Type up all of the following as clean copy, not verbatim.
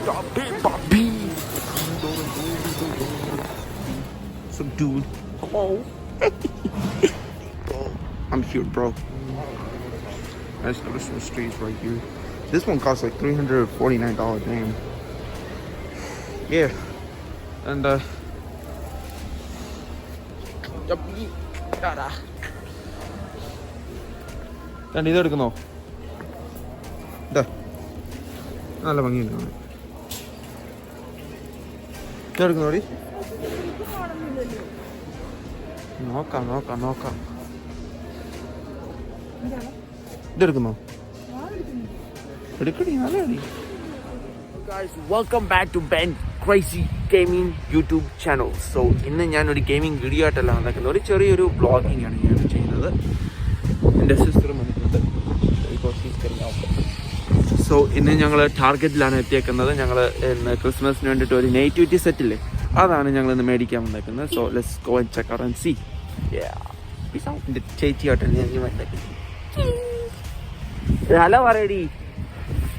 Bobby. Some dude. Hello. I'm here, bro. Nice Christmas trees right here. This one costs like $349. Damn. Yeah. And ഞാൻ ഇതെടുക്കുന്നോ? ഇതാ നല്ല ഭംഗിയുണ്ട്. ഇതെടുക്കുന്നോടി? നോക്കാം നോക്കാം നോക്കാം. ഇതെടുക്കുന്നോ? എടുക്കടി, നല്ല അടി. Guys, welcome back to Ben Crazy Gaming YouTube channel. So ഇന്ന് ഞാനൊരു ഗെയിമിംഗ് വീഡിയോ ആയിട്ടല്ല വന്നേക്കുന്നത്, ഒരു ചെറിയൊരു വ്ളോഗിങ് ആണ് ഞാൻ ചെയ്യുന്നത്. എൻ്റെ സിസ്റ്ററും വന്നിട്ടുണ്ട്. സോ ഇന്ന് ഞങ്ങൾ ടാർഗറ്റിലാണ് എത്തിയേക്കുന്നത്. ഞങ്ങൾ ഇന്ന് ക്രിസ്മസിന് വേണ്ടിയിട്ട് ഒരു നേറ്റിവിറ്റി സെറ്റില്ലേ, അതാണ് ഞങ്ങൾ ഇന്ന് മേടിക്കാൻ വന്നേക്കുന്നത്. So let's go and check out and see. എൻ്റെ ചേച്ചിയായിട്ടാണ് ഞാൻ വന്നേക്കുന്നത്. ഹലോ പറയടി.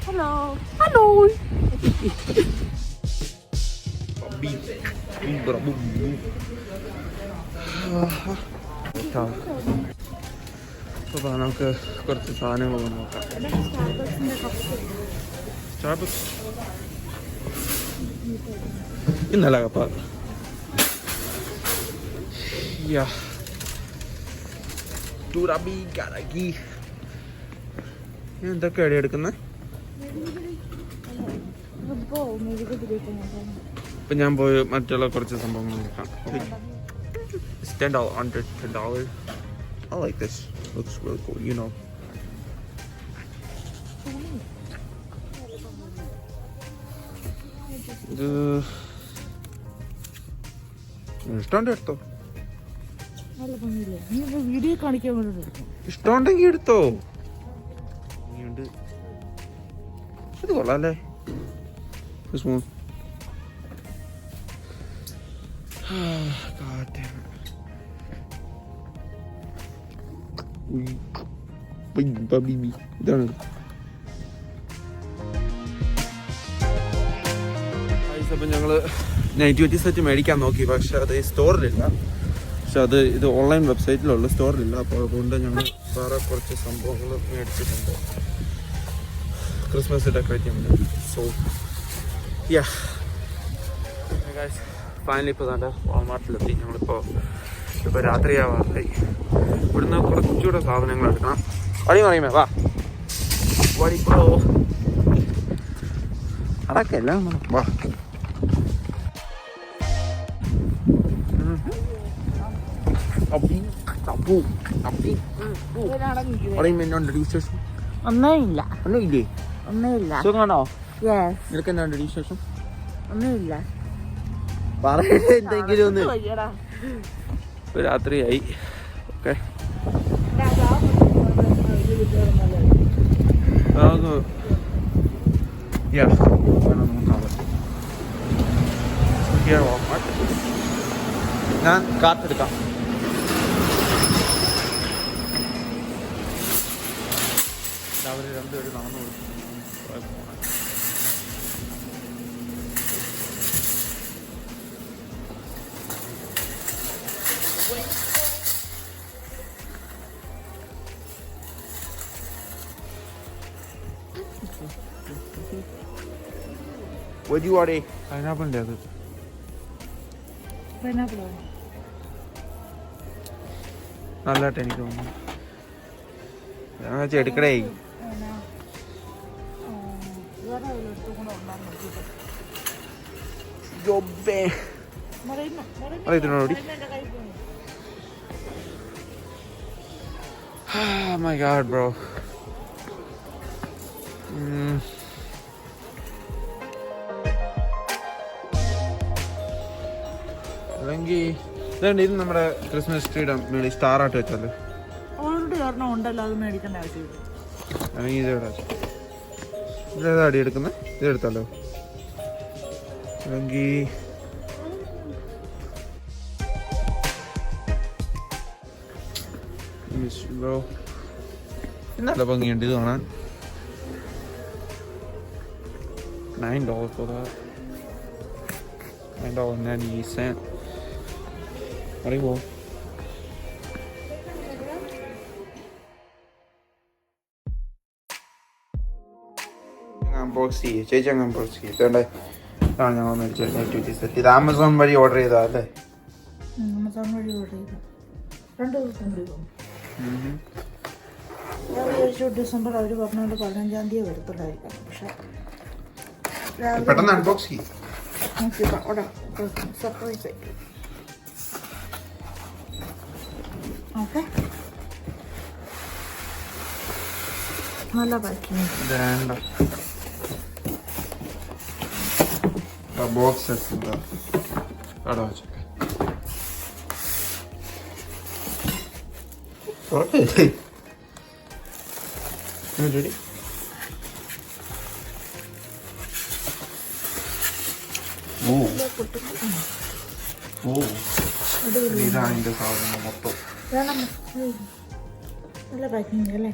Hello hello. അപ്പോൾ നമുക്ക് കുറച്ച് സാധനങ്ങൾ നോക്കാം. സ്റ്റാർബക്സ് ഇന്നല്ല കപ്പ. എന്തൊക്കെ എവിടെ എടുക്കുന്നത്? ഇപ്പം ഞാൻ പോയി മറ്റുള്ള കുറച്ച് സംഭവങ്ങൾ നോക്കാം. It's $10, under $10. I like this. Looks really cool, you know. ഇത് ഇഷ്ടമുണ്ട് എടുത്തോ. ഇഷ്ടമുണ്ടെങ്കിൽ എടുത്തോ. ഇത് കൊള്ളാല്ലേ? God damn it. Baby. ഇതാണ്. അപ്പം ഞങ്ങൾ നേറ്റിവിറ്റി സെറ്റ് മേടിക്കാൻ നോക്കി, പക്ഷെ അത് സ്റ്റോറിലില്ല. പക്ഷെ അത് ഇത് ഓൺലൈൻ വെബ്സൈറ്റിലുള്ള സ്റ്റോറിലില്ല. അപ്പോൾ അതുകൊണ്ട് ഞങ്ങൾ വേറെ കുറച്ച് സംഭവങ്ങൾ മേടിച്ചിട്ടുണ്ട് ക്രിസ്മസ് ഡെക്കറേറ്റ് ചെയ്യാൻ വേണ്ടി. സോ ഫൈനലി ഇപ്പോൾ നല്ല വാൾമാർട്ടിലെത്തി. ഇപ്പോൾ രാത്രിയാവാറായി. ഇവിടുന്ന് കുറച്ചുകൂടെ സാധനങ്ങൾ എടുക്കണം. വഴി പറയുമേ വാ വഴിക്കോ. അതൊക്കെ എല്ലാം വാ. ഒന്നുമില്ല. ഒന്നുമില്ലേ? ഒന്നുമില്ല. സുഖമാണോ? നിനക്ക് എന്നാണ്ട് വിശേഷം? ഒന്നുമില്ല. പറയട്ടെ എന്തെങ്കിലും ഒന്ന്. രാത്രിയായി. ഓക്കെ, ഞാൻ കാത്തെടുക്കാം. അവർ രണ്ടുപേരും നടന്നു കൊടുക്കും. What do you want? Pineapple ले दो. Pineapple. നല്ല ടെനിക്ക് തോന്നുന്നു. ഞാൻ ചെടുക്കടേ. ജോബേ. അറിയത്തിനോടി. Oh my god, bro. അല്ലെങ്കിൽ ഇത് നമ്മുടെ ക്രിസ്മസ് ട്രീയുടെ മേളിൽ സ്റ്റാർ ആയിട്ട് വെച്ചാല് ഓൾറെഡി ഒരെണ്ണം ഉണ്ടല്ലോ, അത് മേടിക്കേണ്ട ആവശ്യമില്ല. അല്ലെങ്കിൽ ഇതേതാ അടി എടുക്കുന്നത്? ഇതെടുത്താലോ? അല്ലെങ്കിൽ നല്ല ഭംഗിയുണ്ട് ഇത് കാണാൻ. $9 for that. $9.98. അറിയുമോ? അൺബോക്സ് ചെയ്യേ, ചേച്ചി അങ്ങ് അൺബോക്സ് ചെയ്യും. ഇതേണ്ടേ ആണ് ഞങ്ങൾ മേടിച്ച നെറ്റിവിറ്റി സെറ്റ്. ഇത് ആമസോൺ വഴി ഓർഡർ ചെയ്താ അല്ലേ? ആമസോൺ വഴി ഓർഡർ ചെയ്തു. 2 ദിവസം വരും. ഞാൻ വിചാരിച്ചു ഡിസംബർ അവർ പറഞ്ഞുകൊണ്ട് 15-ാം തീയതി വരത്തുള്ളായിരിക്കും. പക്ഷെ പെട്ടെന്ന് അൺബോക്സ് ചെയ്യും. സർപ്രൈസ് ആയിട്ട്. ഓക്കെ, നല്ല പാക്കിങ്. ബോക്സ് അവിടെ വെച്ചൊക്കെ റെഡി. ഇതാണ് അതിന്റെ സാധനം മൊത്തം. നല്ല പാക്കിങ് അല്ലേ?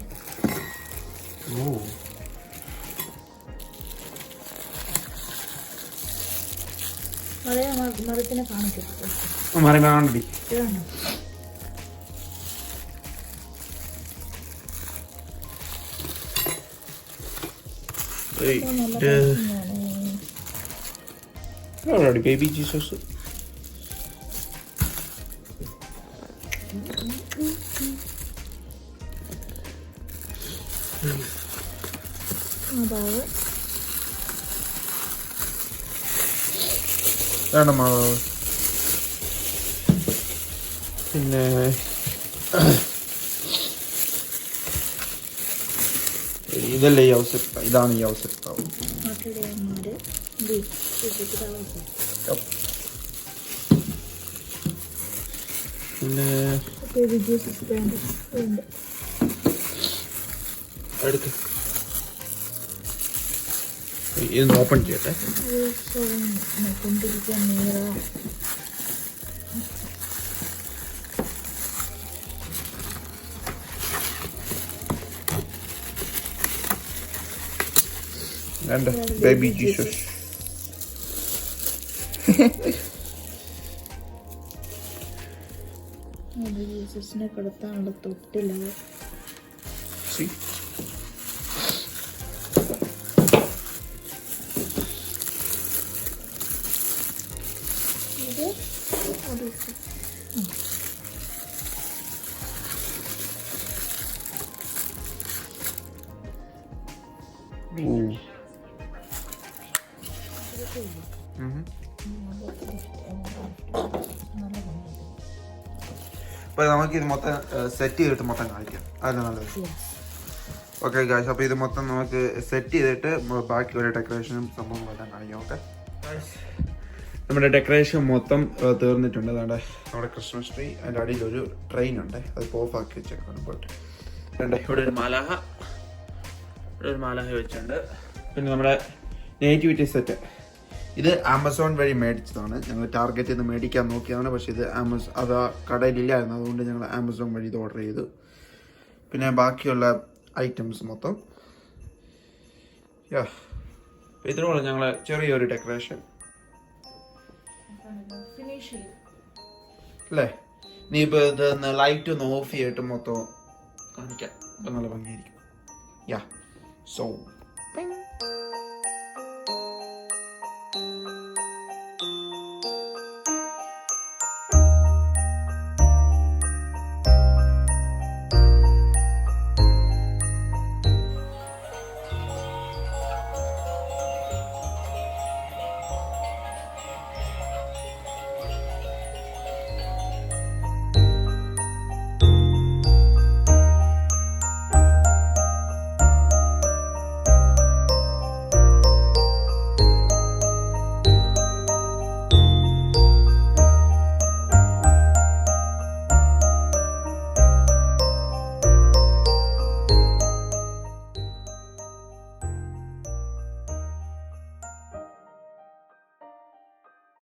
മരത്തിനെ കാണിച്ചിട്ട് മറിമാണ്ടി baby Jesus. വേണം മാവ്. പിന്നെ ഇതല്ലേ ഈ ഔസപ്പ്, ഇതാണ് ഈ ഔസപ്പാവ്. പിന്നെ എടുക്ക, ഇതൊന്ന് ഓപ്പൺ ചെയ്യട്ടെ. And baby Jesus. ജീസസിനെ കിടത്താനുള്ള തൊട്ടില്ല. See? അപ്പോൾ നമുക്ക് ഇത് മൊത്തം സെറ്റ് ചെയ്തിട്ട് മൊത്തം കാണിക്കാം, അതല്ലേ നല്ലത്? ഓക്കെ ഗായ്സ്, അപ്പോൾ ഇത് മൊത്തം നമുക്ക് സെറ്റ് ചെയ്തിട്ട് ബാക്കി ഒരു ഡെക്കറേഷനും സംഭവങ്ങളെല്ലാം കാണിക്കാം. ഓക്കെ ഗായ്സ്, നമ്മുടെ ഡെക്കറേഷൻ മൊത്തം തീർന്നിട്ടുണ്ട്. അതാണ്ട് നമ്മുടെ ക്രിസ്മസ് ട്രീ, അതിൻ്റെ അടിയിൽ ഒരു ട്രെയിൻ ഉണ്ട്, അത് ഓഫ് ആക്കി വെച്ചേക്കാണ്. പോയിട്ട് ഇവിടെ ഒരു മാലാഹ, വെച്ചിട്ടുണ്ട്. പിന്നെ നമ്മുടെ നേറ്റിവിറ്റി സെറ്റ്, ഇത് ആമസോൺ വഴി മേടിച്ചതാണ്. ഞങ്ങൾ ടാർഗറ്റിൽ നിന്ന് മേടിക്കാൻ നോക്കിയതാണ്, പക്ഷേ ഇത് അത് കടയിലില്ലായിരുന്നു, അതുകൊണ്ട് ഞങ്ങൾ ആമസോൺ വഴി ഇത് ഓർഡർ ചെയ്തു. പിന്നെ ബാക്കിയുള്ള ഐറ്റംസ് മൊത്തം ഇത്രയുള്ള ഞങ്ങൾ ചെറിയൊരു ഡെക്കറേഷൻ അല്ലേ. നീ ഇപ്പോൾ ഇത് ലൈറ്റ് ഒന്ന് ഓഫ് ചെയ്തിട്ട് മൊത്തം കാണിക്കാം, നല്ല ഭംഗിയായിരിക്കും. സോ